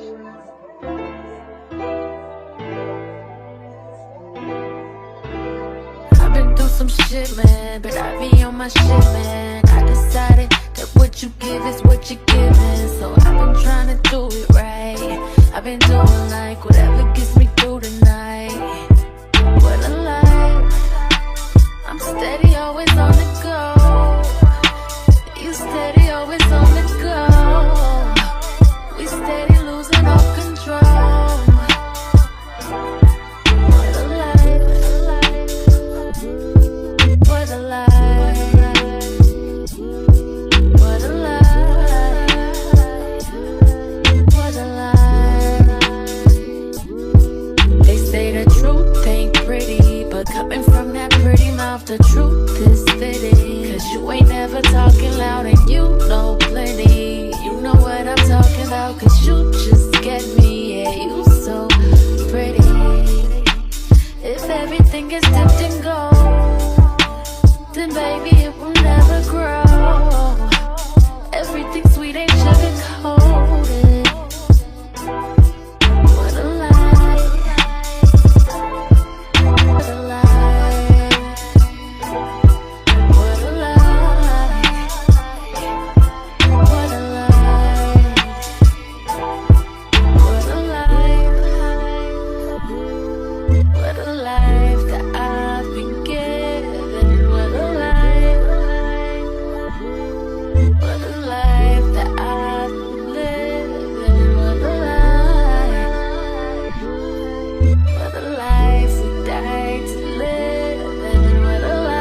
I've been through some shit, man, but I be on my shit, man. I decided that what you give is what you're giving, so I've been trying to do it right. I've been doing like whatever gets me through the night. What a life. I'm steady, always on the go. You steady, always on the go. We steady losing all control. What a life. What a life. What a life. What a life. They say the truth ain't pretty, but coming from that pretty mouth, the truth is fitting. Cause you ain't never talking loud and you know plenty. You know what I'm talking about, cause you just get me. Yeah, you so pretty. If everything is dipped in gold, then baby it will never grow. Everything sweet ain't sugar coated. What a life. What a life. What a life. What a life. What a life. What a life that I've been given. What a life. What a life that I've been living. What a life. What a life we died to live. And what a life.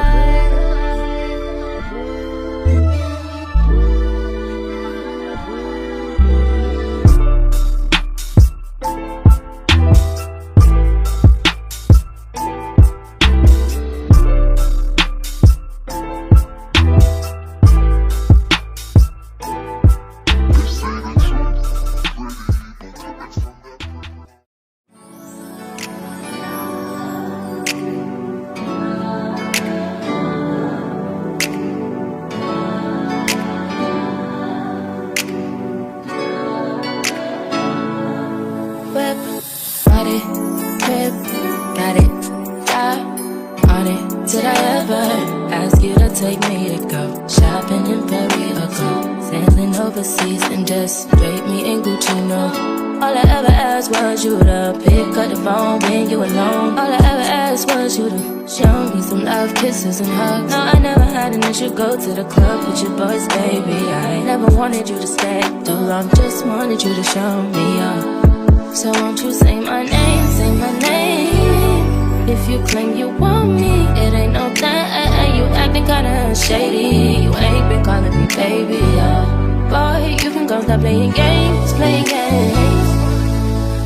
Whip, body, whip, got it, die on it. Did I ever ask you to take me to go shopping in Paris or go sailing overseas and just drape me in Gucci? No, all I ever asked was you to pick up the phone when you alone. All I ever asked was you to show me some love, kisses and hugs. No, I never had an issue, go to the club with your boys, baby. I never wanted you to stay too long, just wanted you to show me up. So won't you say my name, say my name. If you claim you want me, it ain't no thing. You acting kinda shady, you ain't been calling me baby, boy, you can go stop playing games, playing games.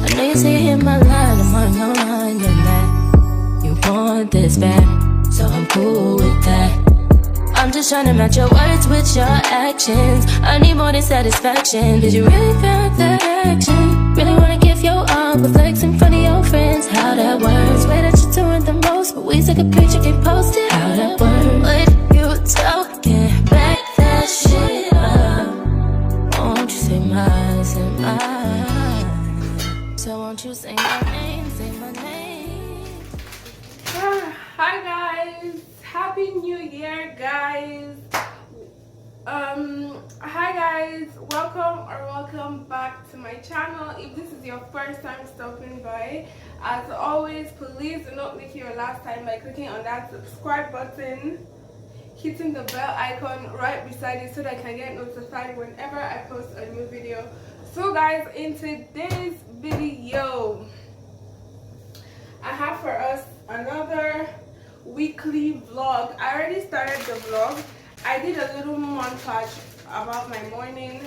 I know you say hit my line, I'm on your line, and that you want this back, so I'm cool with that. I'm just trying to match your words with your actions. I need more than satisfaction. Did you really feel that action? Really wanna give your all, but flex in front of your friends. How that works? Swear that you're doing the most, but we take a picture, get posted. How that works? What you talking? Back that shit up. Won't you say mine, say mine? So won't you say my name, say my name? Hi guys, happy new year guys. Hi guys, welcome back to my channel. If this is your first time stopping by, as always, please do not make it your last time by clicking on that subscribe button, hitting the bell icon right beside it so that I can get notified whenever I post a new video. So guys, in today's video I have for us another weekly vlog. I already started the vlog. I did a little montage about my morning.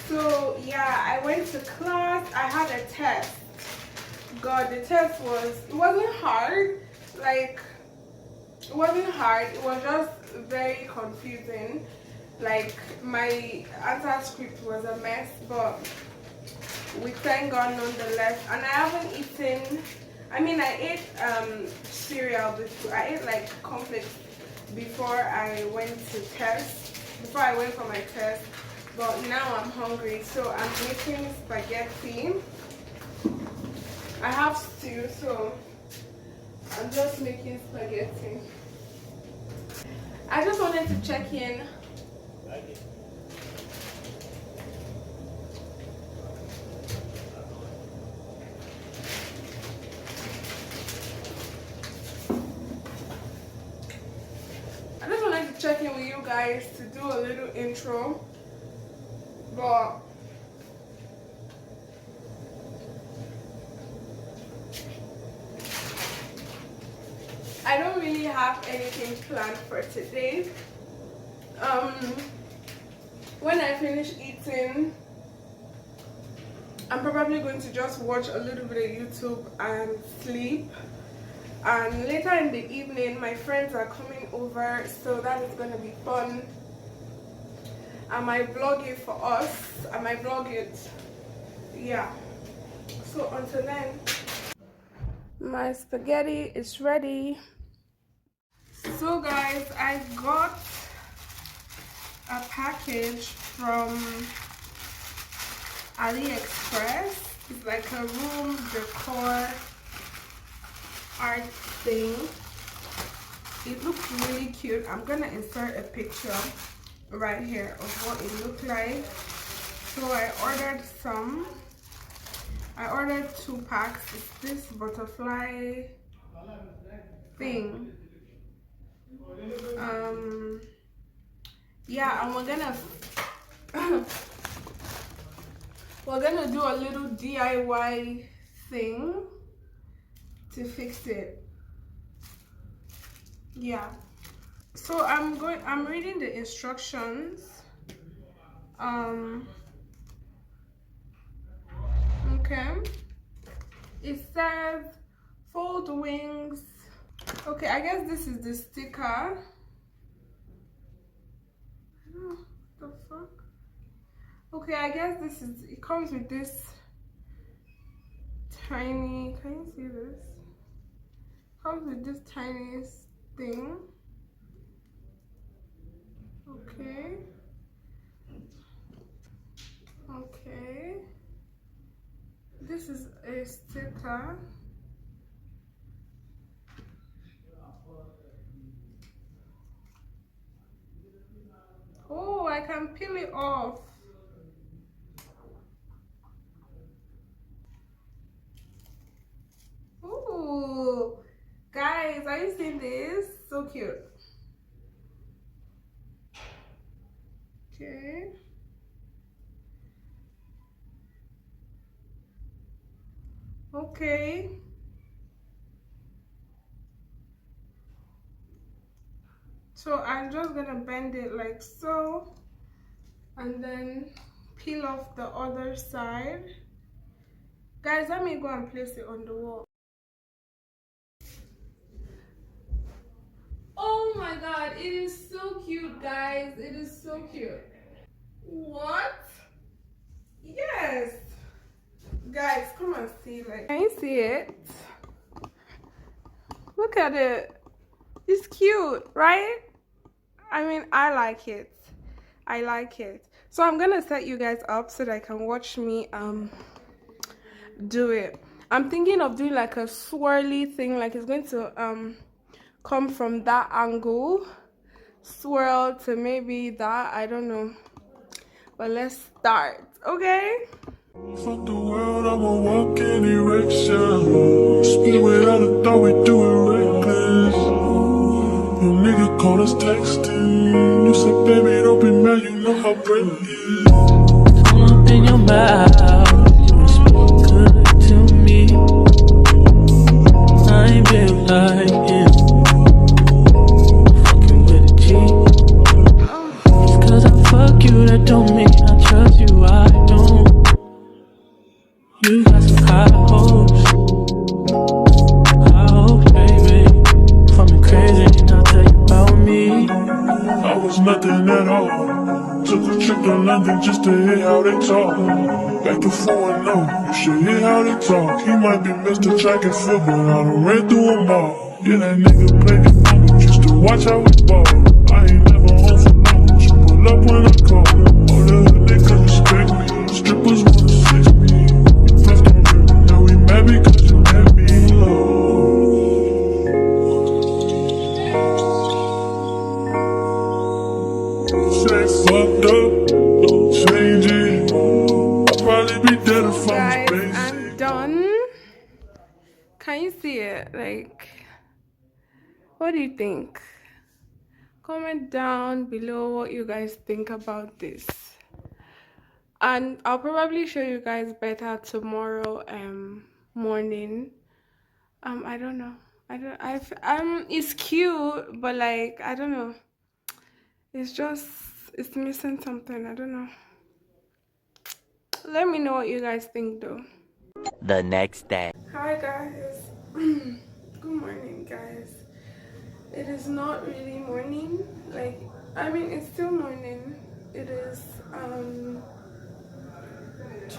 So yeah, I went to class. I had a test. God, the test wasn't hard. Like, it wasn't hard. It was just very confusing. Like, my answer script was a mess, but we thank God nonetheless. And I haven't eaten. I mean, I ate cereal before. I ate like cornflakes before I went to test. Before I went for my test, but now I'm hungry, so I'm making spaghetti. I have stew, so I'm just making spaghetti. I just wanted to check in. I just wanted to check in with you guys to do a little intro, but I don't really have anything planned for today. When I finish eating, I'm probably going to just watch a little bit of YouTube and sleep. And later in the evening, my friends are coming over, so that is going to be fun. I might vlog it for us. I might vlog it. Yeah. So until then, my spaghetti is ready. So guys, I got a package from AliExpress. It's like a room decor art thing. It looks really cute. I'm gonna insert a picture right here of what it looked like. So I ordered some. I ordered 2 packs. It's this butterfly thing. Yeah, and we're gonna do a little DIY thing to fix it. Yeah. So I'm reading the instructions. Okay. It says fold wings. Okay, I guess this is the sticker. Oh, the fuck? Okay, I guess this is, it comes with this tiny, can you see this? Comes with this tiny thing. Okay. Okay. This is a sticker. Oh, I can peel it off. Ooh, guys, are you seeing this? So cute. Okay. Okay. So I'm just gonna bend it like so, and then peel off the other side. Guys, let me go and place it on the wall. Oh my god, it is so cute, guys. It is so cute. What? Yes. Guys, come and see. Like, can you see it? Look at it. It's cute, right? I mean, I like it. I like it. So I'm gonna set you guys up so that I can watch me do it. I'm thinking of doing like a swirly thing, like it's going to come from that angle, swirl to maybe that, I don't know, but let's start. Okay. Fuck the world, I'ma walk in erection. Speed without a thought, we do it reckless. Your nigga call us texting. You said, baby, don't be mad, you know how bread is. Up in your mouth, you speak good to me. I ain't built like you. Fucking with a G. Just cause I fuck you, that don't mean I trust you, I don't. You got some high hopes, baby. From the crazy, and I'll tell you about me. I was nothing at all. Took a trip to London just to hear how they talk. Back and forth, no, you should hear how they talk. He might be Mr. Track and Field, but I done ran through them all. Yeah, that nigga played the phone, just to watch how we ball. I ain't never home for long, just pull up when I call. All the hood niggas dead if I'm Guys, basic. I'm done. Can you see it? Like, what do you think? Comment down below what you guys think about this. And I'll probably show you guys better tomorrow morning. I don't know. It's cute, but like I don't know. It's missing something. I don't know. Let me know what you guys think though. The next day. Hi guys. Good morning guys. It is not really morning. Like I mean it's still morning. It is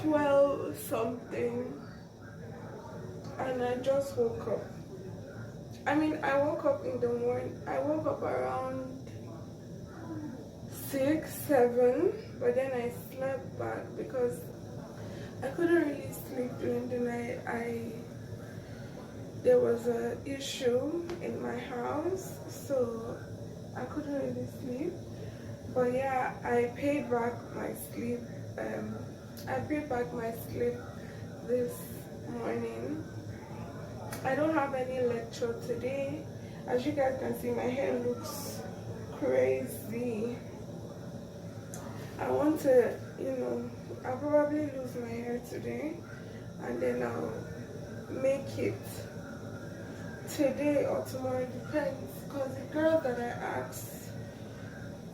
12 something and I just woke up. I mean I woke up in the morning. I woke up around 6, 7, but then I slept back because I couldn't really sleep during the night. There was an issue in my house, so I couldn't really sleep. But yeah, I paid back my sleep. I paid back my sleep this morning. I don't have any lecture today. As you guys can see, my hair looks crazy. I want to, I'll probably lose my hair today and then I'll make it today or tomorrow, depends, because the girl that I asked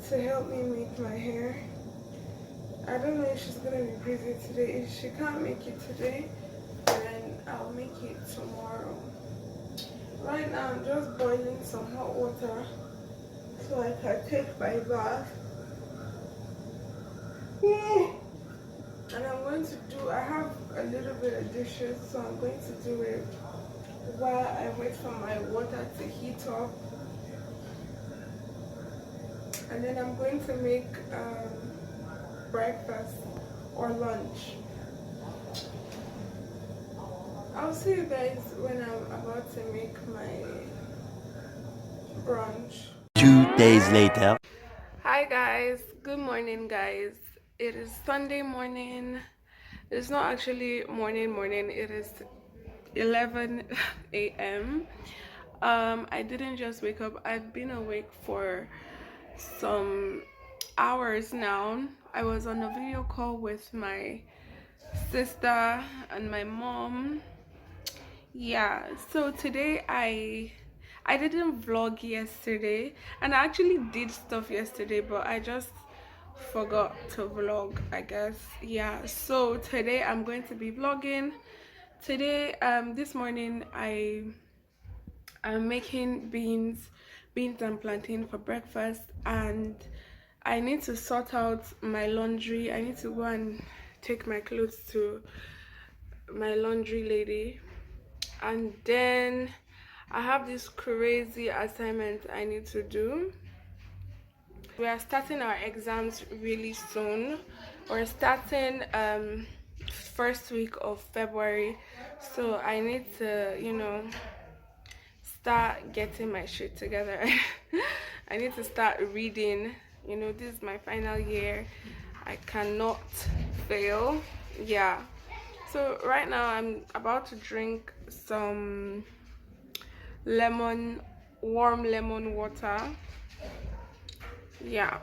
to help me make my hair, I don't know if she's gonna be busy today. If she can't make it today, then I'll make it tomorrow. Right now I'm just boiling some hot water so I can take my bath. And I'm going to do, I have a little bit of dishes, so I'm going to do it while I wait for my water to heat up. And then I'm going to make breakfast or lunch. I'll see you guys when I'm about to make my brunch. 2 days later. Hi guys, good morning guys. It is Sunday morning. It's not actually morning, it is 11 a.m. I didn't just wake up. I've been awake for some hours now. I was on a video call with my sister and my mom. Yeah, so today I didn't vlog yesterday, and I actually did stuff yesterday, but I just forgot to vlog, I guess. Yeah, so today I'm going to be vlogging. Today this morning I'm making beans and plantain for breakfast, and I need to sort out my laundry. I need to go and take my clothes to my laundry lady, and then I have this crazy assignment I need to do. We are starting our exams really soon. We're starting first week of February, so I need to start getting my shit together. I need to start reading. This is my final year. I cannot fail. Yeah, so right now I'm about to drink some warm lemon water. Yeah,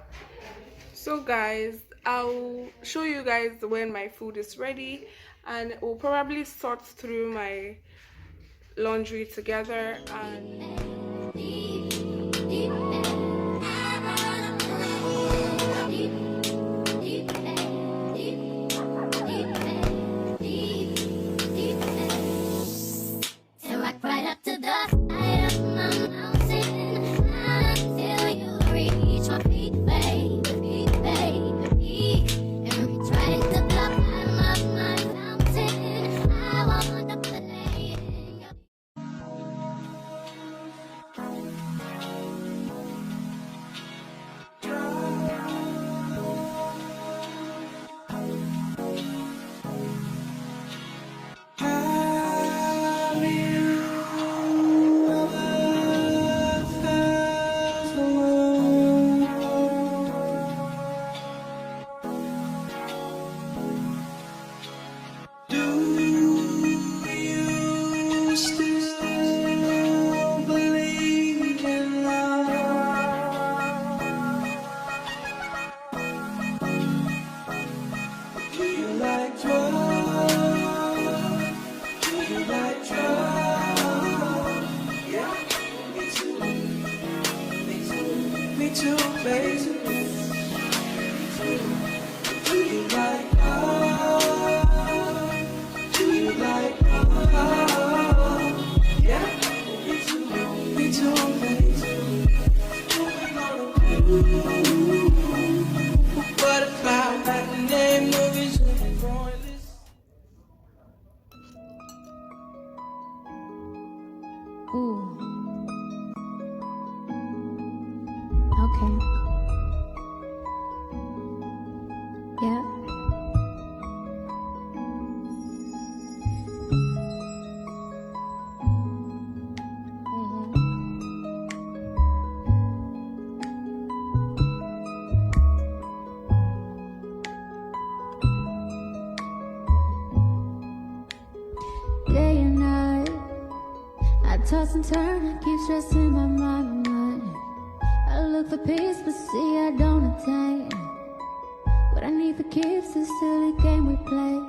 so guys, I'll show you guys when my food is ready, and we'll probably sort through my laundry together. And Ooh. Okay. Yeah. Day and night, I toss and turn, I keep stressing my mind. I look for peace, but see I don't attain. What I need for keeps this silly game we play.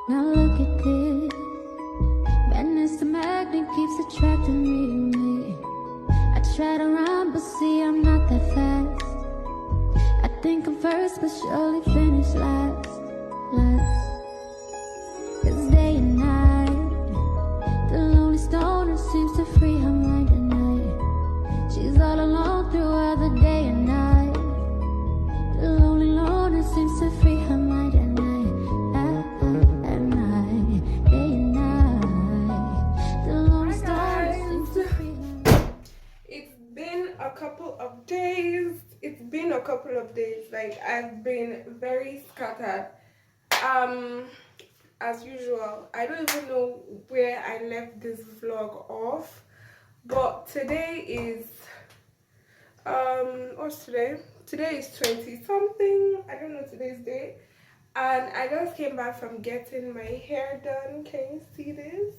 Now look at this, madness the magnet keeps attracting me. I try to run, but see I'm not that fast. I think I'm first, but surely finish last. It's day and night, the lonely stoner seems to free her mind at night. She's all alone throughout the day and night. The lonely loner seems to free her mind at night. At night, day and night. The lonely stoner seems to free her mind. It's been a couple of days. Like, I've been very scattered. As usual, I don't even know where I left this vlog off, but today is what's today? Today is 20 something. I don't know today's date, and I just came back from getting my hair done. Can you see this?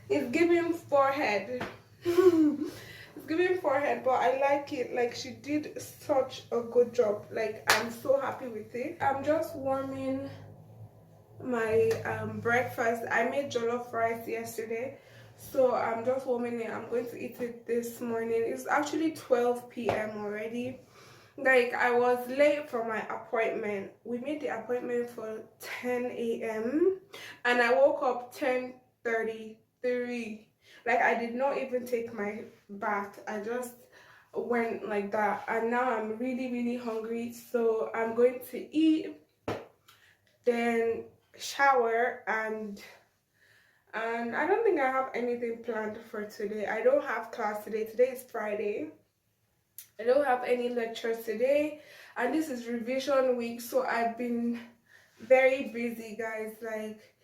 It's giving forehead. It's giving forehead, but I like it. Like, she did such a good job. Like, I'm so happy with it. I'm just warming my breakfast. I made jollof rice yesterday, so I'm just warming it. I'm going to eat it this morning. It's actually 12 p.m. already. Like, I was late for my appointment. We made the appointment for 10 a.m. and I woke up 10:33. Like, I did not even take my bath. I just went like that, and now I'm really hungry, so I'm going to eat, then shower, and I don't think I have anything planned for today. I don't have class today. Today is Friday. I don't have any lectures today, and this is revision week, so I've been very busy, guys. Like,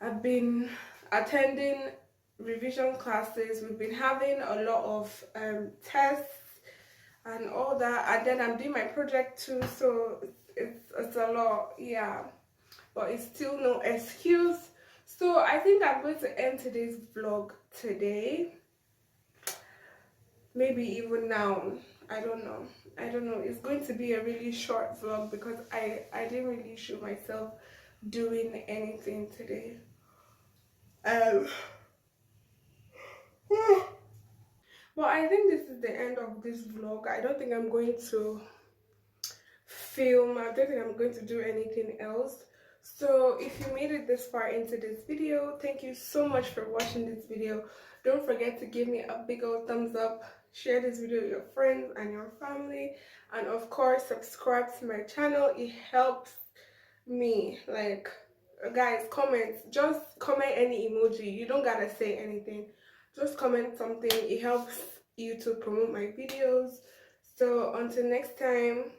I've been attending revision classes. We've been having a lot of tests and all that, and then I'm doing my project too, so it's a lot, yeah, but it's still no excuse. So I think I'm going to end today's vlog today, maybe even now. I don't know. It's going to be a really short vlog because I didn't really show myself doing anything today. But I think this is the end of this vlog. I don't think I'm going to film. I don't think I'm going to do anything else. So if you made it this far into this video, thank you so much for watching this video. Don't forget to give me a big old thumbs up, share this video with your friends and your family, and of course subscribe to my channel. It helps me. Like, guys, comment, just comment any emoji. You don't gotta say anything, just comment something. It helps you to promote my videos. So until next time,